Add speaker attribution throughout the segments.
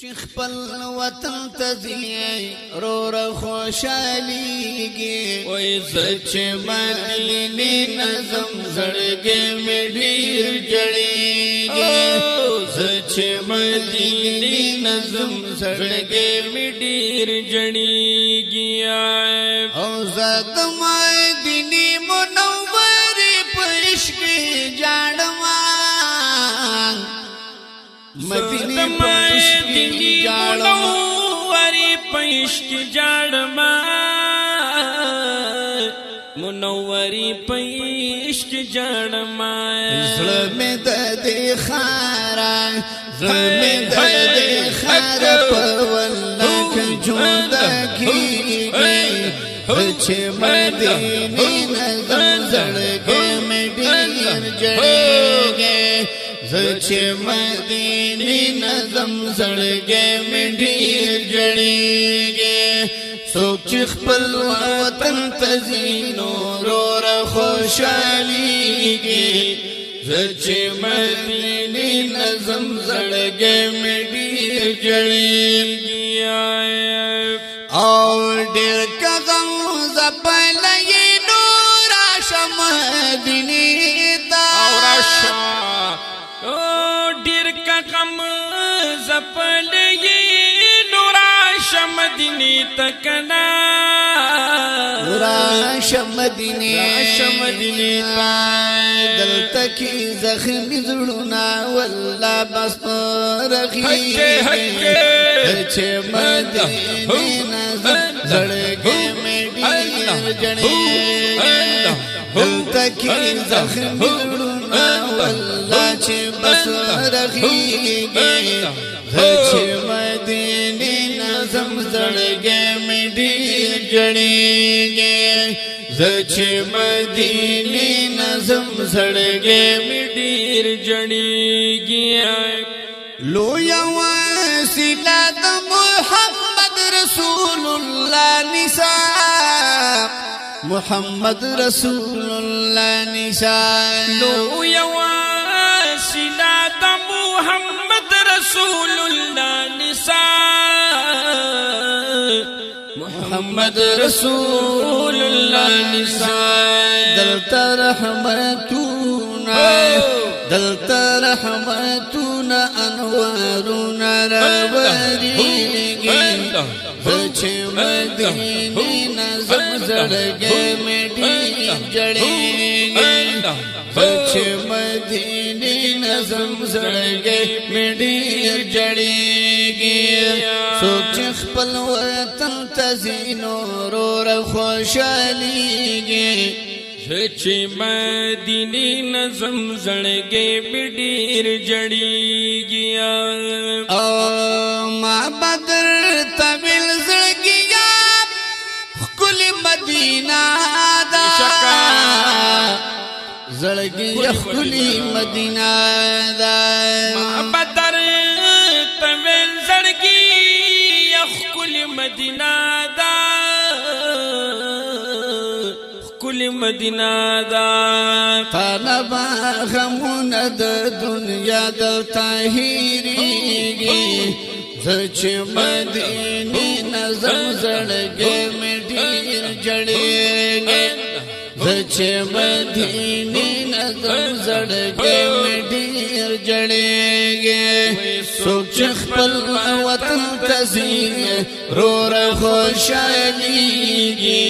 Speaker 1: چې خپل وطن ته ځي رور خوشاليږي
Speaker 2: وای سچ مدینه نظم زړګي مې ډیر جړېږي سچ مدینه نظم زړګي مې ډیر جړېږي
Speaker 1: او زاد مدینه منورې پښ کې جاړما
Speaker 2: مدینه پښ کې جاړما وری پښ کې جاړما منورې پښ کې جاړما
Speaker 1: زړه مې د دې خارا زړه مې د دې خارا په ولک جوړه کیږي چې مدینه نظم زړګي مې ډیر جړېږي چې مدینه نظم زړګي مې ډیر جړېږي څوک چې خپل وطن ته ځي نور خوشاليږي چې مدینه نظم زړګي مې ډیر جړېږي او ډیر کغم زپلې نور شم مدینه تا
Speaker 2: او راشا او ډیر کغم زپلې نور شم مدینه تکنا
Speaker 1: راشم مدینه تا دلته کې زخمی زړونه والله بس رخي چې مدینه نظم زړګي مې ډیر جړېږي دلته کې زخمی زړونه والله چې بس رخي چې مدینه نظم زړګي مې ډیر جړېږي چې مدینه نظم زړګي مې ډیر جړېږي لویا وسیله د محمد رسول الله نساء محمد رسول الله نساء
Speaker 2: لویا وسیله د محمد رسول الله نساء محمد رسول الله نساء
Speaker 1: دلتا رحمتونا انوارنا رابریگی چې مدینه نظم زړګي مې ډیر جړېږي چې مدینه نظم زړګي مې ډیر جړېږي څوک چې خپل وطن ته ځي نور خوشاليږي
Speaker 2: چې مدینه نظم زړګي مې ډیر جړېږي
Speaker 1: او ما بدر طویل زړګي خپل مدینه دا زړګي خپل مدینه دا
Speaker 2: ما بدر طویل زړګي خپل مدینه دا کل مدینه دا
Speaker 1: طلبا غمون د دنیا د طاهریږي چې مدینه نظم زړګي مې ډیر جړېږي چې مدینه نظم زړګي مې ډیر جړېږي څوک چې خپل وطن ته ځي رور خوشاليږي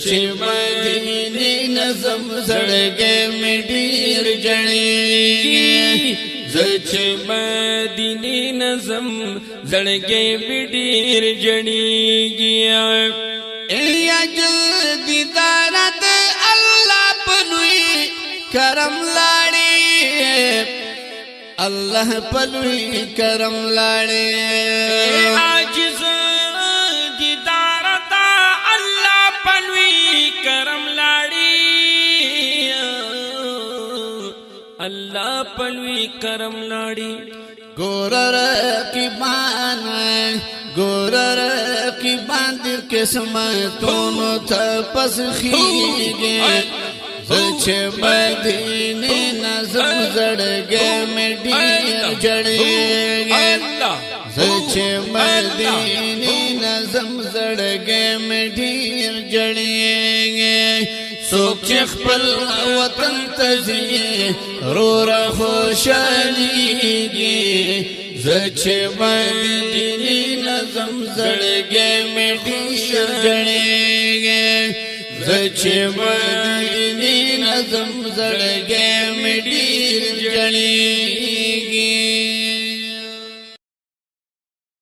Speaker 1: چې مدینه نظم زړګي مې ډیر جړېږي
Speaker 2: چې مدینه نظم زړګي مې ډیر جړېږي
Speaker 1: یا جلدی دارت الله پلوی کرم لاړې الله پلوی کرم لاړې
Speaker 2: عاجز دیدارت الله پلوی کرم لاړې الله پلوی کرم لاړې
Speaker 1: گورر کی باند قسمتونو ته پسخیږي چې مدینه نظم زړګي مې ډیر جړېږي سچ مدینی نظم زڑگے میں ڈھیر جڑیں سوک چخ پل وطن تزیے رو رہو شالی گی سچ مدینی نظم زڑگے میں ڈھیر جڑیں سچ مدینی نظم زڑگے میں ڈھیر جڑیں